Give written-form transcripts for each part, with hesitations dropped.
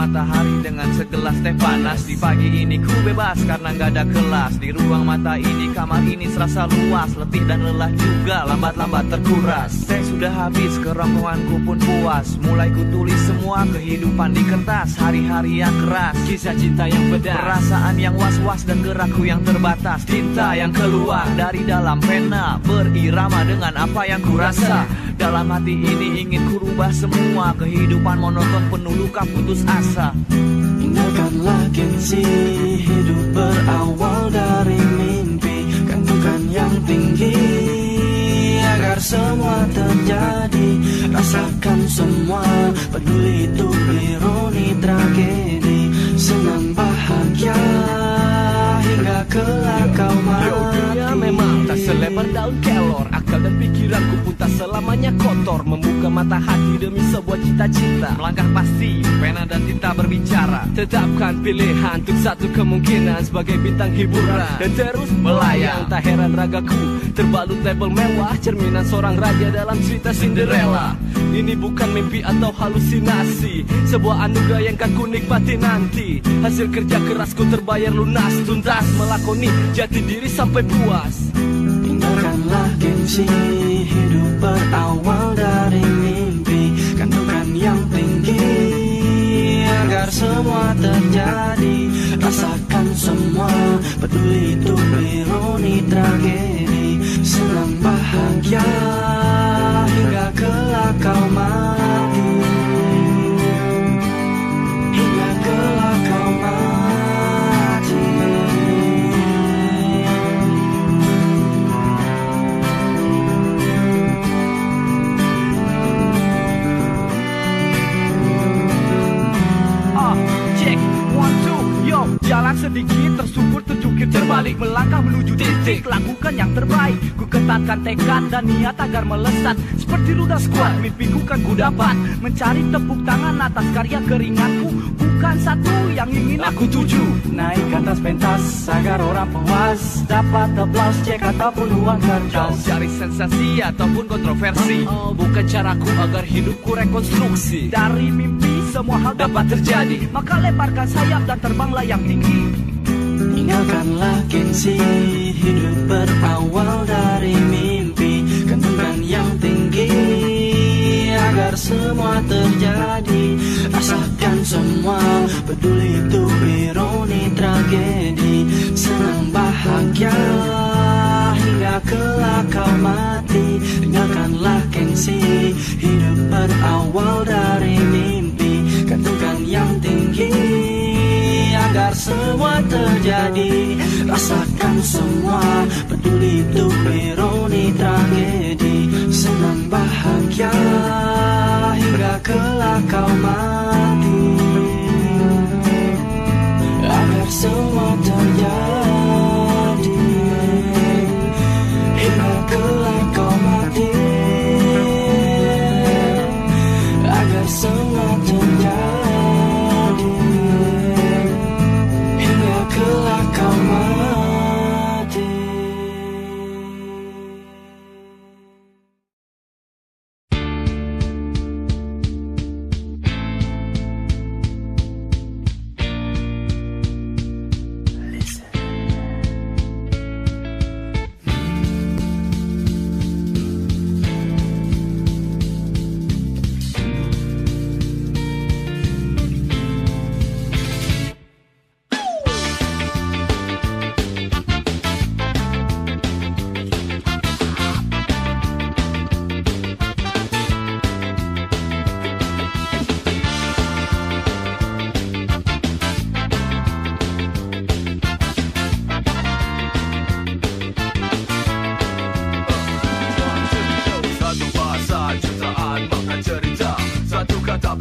matahari dengan segelas teh panas. Di pagi ini ku bebas karena gak ada kelas. Di ruang mata ini, kamar ini serasa luas. Letih dan lelah juga lambat-lambat terkuras. Teh sudah habis, kerongkonganku pun puas. Mulai ku tulis semua kehidupan di kertas. Hari-hari yang keras, kisah cinta yang pedas, perasaan yang was-was dan gerakku yang terbatas. Tinta yang keluar dari dalam pena, berirama dengan apa yang ku rasa. Dalam hati ini ingin ku rubah semua. Kehidupan monoton penuh luka putus asa. Tinggalkanlah gengsi, hidup berawal dari mimpi. Gantungkan yang tinggi agar semua terjadi. Rasakan semua, peduli itu ironi tragedi. Senang bahagia hingga kelak kau mati. Dunia memang tak selebar daun kelor. Akal dan pikiranku pun tak selamanya kotor. Membuka mata hati demi sebuah cita-cita. Melangkah pasti, pena dan tinta berbicara. Tetapkan pilihan untuk satu kemungkinan sebagai bintang hiburan dan terus melayang. Tak heran ragaku terbalut label mewah, cerminan seorang raja dalam cerita Cinderella. Ini bukan mimpi atau halusinasi, sebuah anugerah yang kan ku nikmati nanti. Hasil kerja kerasku terbayar lunas, tuntas melakoni jati diri sampai puas. Tinggalkanlah gengsi, hidup berawal dari mimpi. Gantungkan yang tinggi agar semua terjadi. Rasakan semua, peduli itu ironi tragedi. Senang bahagia hingga kelak kau mati. Hingga kelak kau mati. Check, 1, 2, yo. Jalan sedikit tersungkur terjungkir terbalik. Melangkah menuju titik, lakukan yang terbaik. Ku ketatkan tekad dan niat agar melesat. Seperti ludah squad, mimpiku kan ku dapat. Mencari tepuk tangan atas karya keringatku. Bukan satu yang ingin aku tuju. Naik ke atas pentas agar orang puas. Dapat aplaus, cek ataupun uang kertas. Cari sensasi ataupun kontroversi. Bukan caraku agar hidupku rekonstruksi. Dari mimpi semua hal dapat terjadi. Maka lebarkan sayap dan terbanglah yang tinggi. Tinggalkanlah gengsi, hidup berawal dari mimpi. Gantungkan yang tinggi agar semua terjadi. Rasakan semua, peduli itu ironi tragedi. Senang bahagia hingga kelak kau mati. Tinggalkanlah gengsi, hidup berawal dari mimpi. Gantungkan yang tinggi agar semua terjadi. Rasakan semua, peduli itu ironi tragedi. Senang bahagia hingga kelak kau mati. Agar semua terjadi hingga kelak kau mati. Agar semua terjadi hingga kelak kau mati.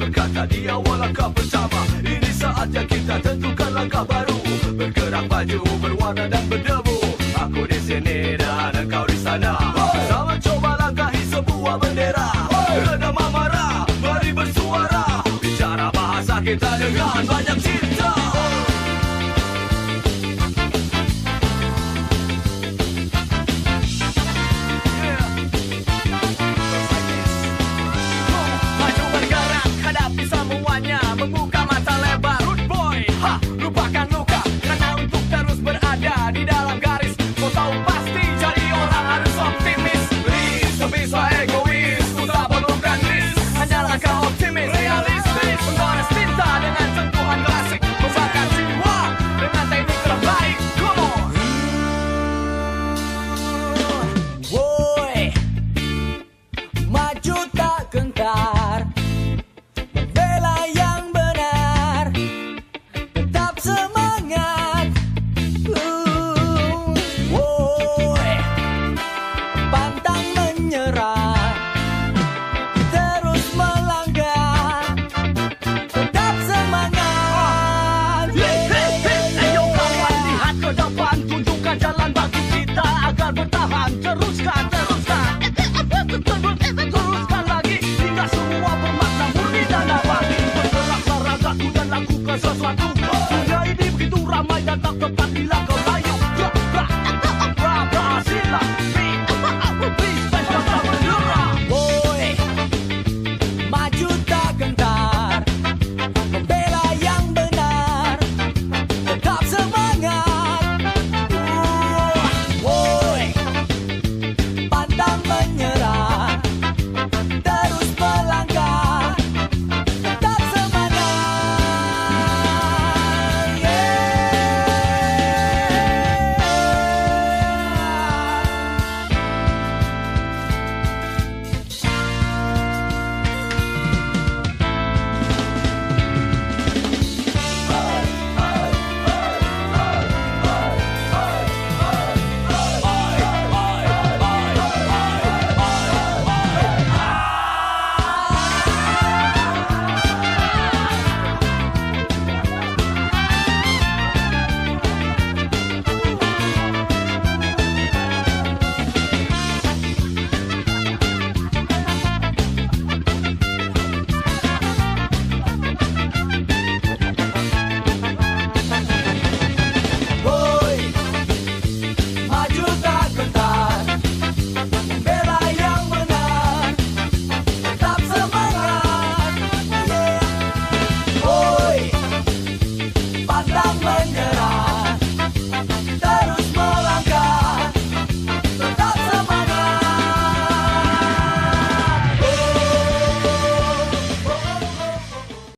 berkata di awal langkah pertama. Ini saatnya kita tentukan langkah baru. Bergerak maju, berwarna dan berdebu. Aku di sini dan engkau di sana. Sama coba langkahi sebuah bendera. Redam amarah, mari bersuara. Bicara bahasa kita dengan banyak